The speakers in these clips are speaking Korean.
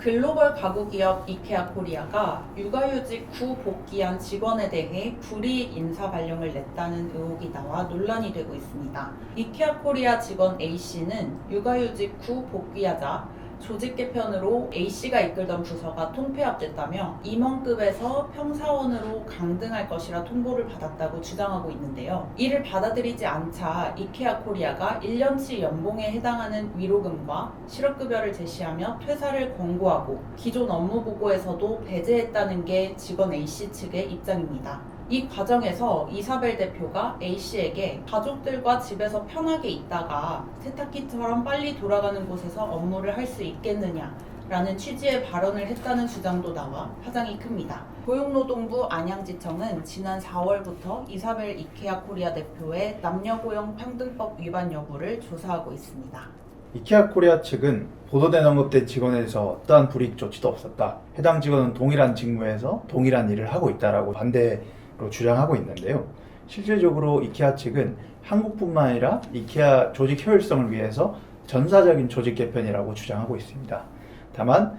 글로벌 가구 기업 이케아 코리아가 육아휴직 후 복귀한 직원에 대해 불이익 인사 발령을 냈다는 의혹이 나와 논란이 되고 있습니다. 이케아 코리아 직원 A씨는 육아휴직 후 복귀하자 조직 개편으로 A씨가 이끌던 부서가 통폐합됐다며 임원급에서 평사원으로 강등할 것이라 통보를 받았다고 주장하고 있는데요. 이를 받아들이지 않자 이케아 코리아가 1년치 연봉에 해당하는 위로금과 실업급여를 제시하며 퇴사를 권고하고 기존 업무 보고에서도 배제했다는 게 직원 A씨 측의 입장입니다. 이 과정에서 이사벨 대표가 A씨에게 가족들과 집에서 편하게 있다가 세탁기처럼 빨리 돌아가는 곳에서 업무를 할 수 있겠느냐라는 취지의 발언을 했다는 주장도 나와 파장이 큽니다. 고용노동부 안양지청은 지난 4월부터 이사벨 이케아 코리아 대표의 남녀고용평등법 위반 여부를 조사하고 있습니다. 이케아 코리아 측은 보도된 언급된 직원에 대해서 어떠한 불이익 조치도 없었다. 해당 직원은 동일한 직무에서 동일한 일을 하고 있다라고 반대로 주장하고 있는데요. 실질적으로 이케아 측은 한국뿐만 아니라 이케아 조직 효율성을 위해서 전사적인 조직 개편이라고 주장하고 있습니다. 다만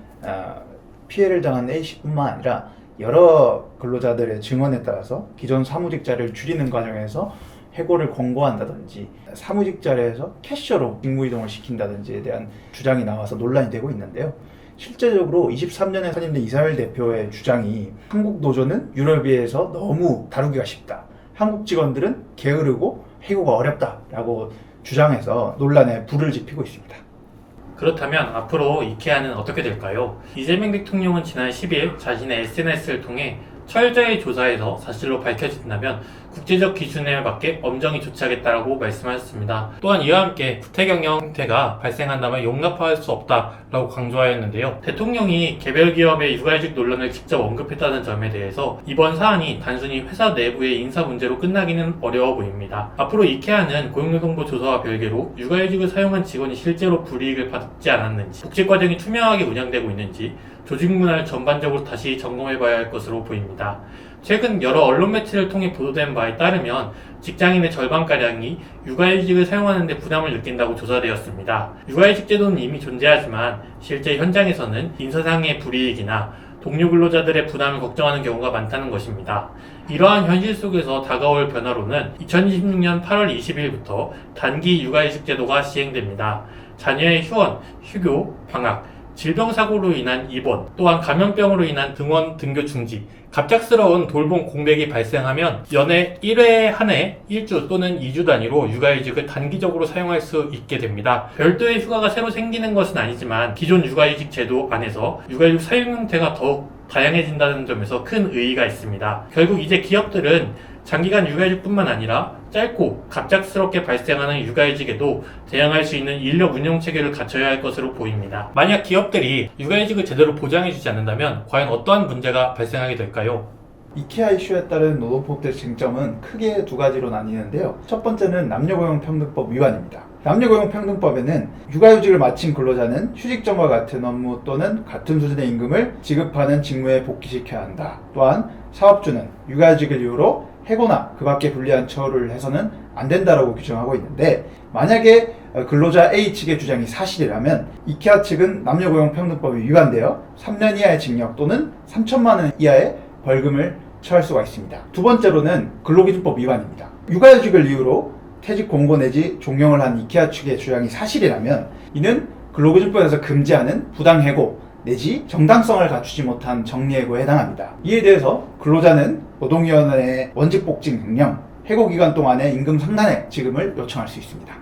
피해를 당한 A씨뿐만 아니라 여러 근로자들의 증언에 따라서 기존 사무직자를 줄이는 과정에서 해고를 권고한다든지 사무직자에서 캐셔로 직무이동을 시킨다든지에 대한 주장이 나와서 논란이 되고 있는데요. 실제적으로 23년에 선임된 이사벨 대표의 주장이 한국 노조는 유럽에 비해서 너무 다루기가 쉽다. 한국 직원들은 게으르고 해고가 어렵다라고 주장해서 논란에 불을 지피고 있습니다. 그렇다면 앞으로 이케아는 어떻게 될까요? 이재명 대통령은 지난 10일 자신의 SNS를 통해 철저히 조사해서 사실로 밝혀진다면 국제적 기준에 맞게 엄정히 조치하겠다라고 말씀하셨습니다. 또한 이와 함께 구태경영 형태가 발생한다면 용납할 수 없다라고 강조하였는데요. 대통령이 개별 기업의 육아휴직 논란을 직접 언급했다는 점에 대해서 이번 사안이 단순히 회사 내부의 인사 문제로 끝나기는 어려워 보입니다. 앞으로 이케아는 고용노동부 조사와 별개로 육아휴직을 사용한 직원이 실제로 불이익을 받지 않았는지, 복직 과정이 투명하게 운영되고 있는지 조직 문화를 전반적으로 다시 점검해봐야 할 것으로 보입니다. 최근 여러 언론 매체를 통해 보도된 바에 따르면 직장인의 절반가량이 육아휴직을 사용하는 데 부담을 느낀다고 조사되었습니다. 육아휴직 제도는 이미 존재하지만 실제 현장에서는 인사상의 불이익이나 동료 근로자들의 부담을 걱정하는 경우가 많다는 것입니다. 이러한 현실 속에서 다가올 변화로는 2026년 8월 20일부터 단기 육아휴직 제도가 시행됩니다. 자녀의 휴원, 휴교, 방학, 질병사고로 인한 입원, 또한 감염병으로 인한 등원, 등교 중지, 갑작스러운 돌봄 공백이 발생하면 연애 1회에 한해 1주 또는 2주 단위로 육아휴직을 단기적으로 사용할 수 있게 됩니다. 별도의 휴가가 새로 생기는 것은 아니지만 기존 육아휴직 제도 안에서 육아휴직 사용 형태가 더욱 다양해진다는 점에서 큰 의의가 있습니다. 결국 이제 기업들은 장기간 육아휴직뿐만 아니라 짧고 갑작스럽게 발생하는 육아휴직에도 대응할 수 있는 인력 운영 체계를 갖춰야 할 것으로 보입니다. 만약 기업들이 육아휴직을 제대로 보장해주지 않는다면 과연 어떠한 문제가 발생하게 될까요? 이케아 이슈에 따른 노동법의 쟁점은 크게 두 가지로 나뉘는데요. 첫 번째는 남녀고용평등법 위반입니다. 남녀고용평등법에는 육아휴직을 마친 근로자는 휴직전과 같은 업무 또는 같은 수준의 임금을 지급하는 직무에 복귀시켜야 한다. 또한 사업주는 육아휴직을 이유로 해고나 그 밖에 불리한 처우를 해서는 안 된다라고 규정하고 있는데, 만약에 근로자 A 측의 주장이 사실이라면 이케아 측은 남녀고용평등법이 위반되어 3년 이하의 징역 또는 3천만 원 이하의 벌금을 처할 수가 있습니다. 두 번째로는 근로기준법 위반입니다. 육아휴직을 이유로 퇴직 공고 내지 종용을 한 이케아 측의 주장이 사실이라면 이는 근로기준법에서 금지하는 부당해고 내지 정당성을 갖추지 못한 정리해고에 해당합니다. 이에 대해서 근로자는 노동위원회의 원직복직 명령, 해고기간 동안의 임금 상단액 지급을 요청할 수 있습니다.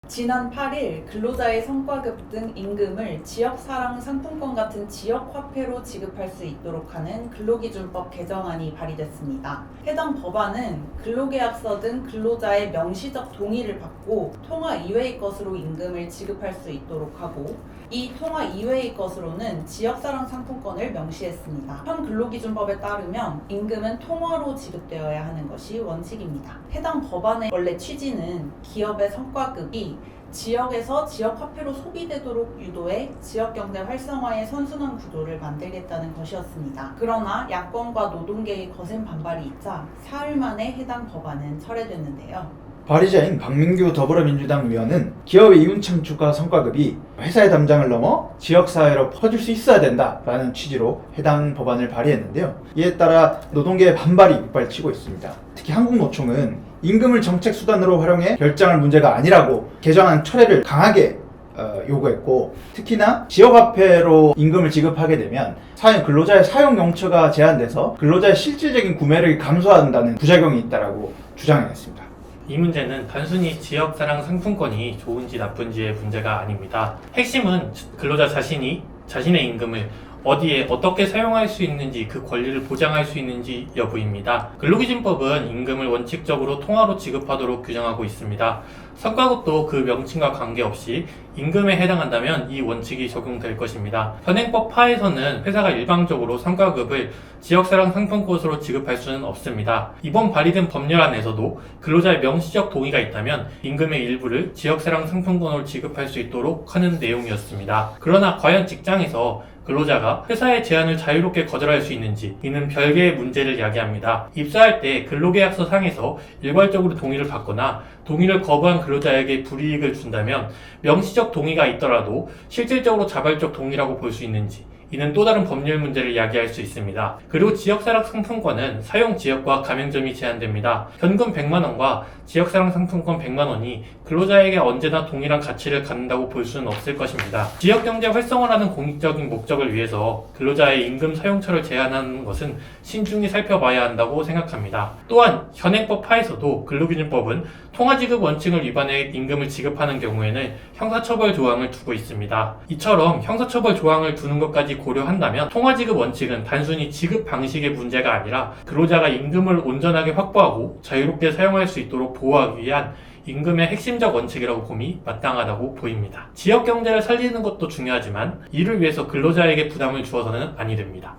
지난 8일 근로자의 성과급 등 임금을 지역사랑 상품권 같은 지역화폐로 지급할 수 있도록 하는 근로기준법 개정안이 발의됐습니다. 해당 법안은 근로계약서 등 근로자의 명시적 동의를 받고 통화 이외의 것으로 임금을 지급할 수 있도록 하고, 이 통화 이외의 것으로는 지역사랑 상품권을 명시했습니다. 현 근로기준법에 따르면 임금은 통화로 지급되어야 하는 것이 원칙입니다. 해당 법안의 원래 취지는 기업의 성과급이 지역에서 지역화폐로 소비되도록 유도해 지역경제 활성화의 선순환 구조를 만들겠다는 것이었습니다. 그러나 야권과 노동계의 거센 반발이 있자 사흘 만에 해당 법안은 철회됐는데요. 발의자인 박민규 더불어민주당 의원은 기업의 이윤 창출과 성과급이 회사의 담장을 넘어 지역사회로 퍼질 수 있어야 된다라는 취지로 해당 법안을 발의했는데요. 이에 따라 노동계의 반발이 빗발치고 있습니다. 특히 한국노총은 임금을 정책수단으로 활용해 결정할 문제가 아니라고 개정안 철회를 강하게 요구했고, 특히나 지역화폐로 임금을 지급하게 되면 근로자의 사용 용처가 제한돼서 근로자의 실질적인 구매력이 감소한다는 부작용이 있다고 주장했습니다. 이 문제는 단순히 지역사랑 상품권이 좋은지 나쁜지의 문제가 아닙니다. 핵심은 근로자 자신이 자신의 임금을 어디에 어떻게 사용할 수 있는지, 그 권리를 보장할 수 있는지 여부입니다. 근로기준법은 임금을 원칙적으로 통화로 지급하도록 규정하고 있습니다. 성과급도 그 명칭과 관계없이 임금에 해당한다면 이 원칙이 적용될 것입니다. 현행법 하에서는 회사가 일방적으로 성과급을 지역사랑 상품권으로 지급할 수는 없습니다. 이번 발의된 법률안에서도 근로자의 명시적 동의가 있다면 임금의 일부를 지역사랑 상품권으로 지급할 수 있도록 하는 내용이었습니다. 그러나 과연 직장에서 근로자가 회사의 제안을 자유롭게 거절할 수 있는지, 이는 별개의 문제를 야기합니다. 입사할 때 근로계약서 상에서 일괄적으로 동의를 받거나 동의를 거부한 근로자에게 불이익을 준다면 명시적 동의가 있더라도 실질적으로 자발적 동의라고 볼 수 있는지, 이는 또 다른 법률 문제를 야기할 수 있습니다. 그리고 지역사랑 상품권은 사용 지역과 가맹점이 제한됩니다. 현금 100만원과 지역사랑 상품권 100만원이 근로자에게 언제나 동일한 가치를 갖는다고 볼 수는 없을 것입니다. 지역경제 활성화라는 공익적인 목적을 위해서 근로자의 임금 사용처를 제한하는 것은 신중히 살펴봐야 한다고 생각합니다. 또한 현행법 하에서도 근로기준법은 통화지급 원칙을 위반해 임금을 지급하는 경우에는 형사처벌 조항을 두고 있습니다. 이처럼 형사처벌 조항을 두는 것까지 고려한다면 통화지급 원칙은 단순히 지급 방식의 문제가 아니라 근로자가 임금을 온전하게 확보하고 자유롭게 사용할 수 있도록 보호하기 위한 임금의 핵심적 원칙이라고 봄이 마땅하다고 보입니다. 지역 경제를 살리는 것도 중요하지만 이를 위해서 근로자에게 부담을 주어서는 아니 됩니다.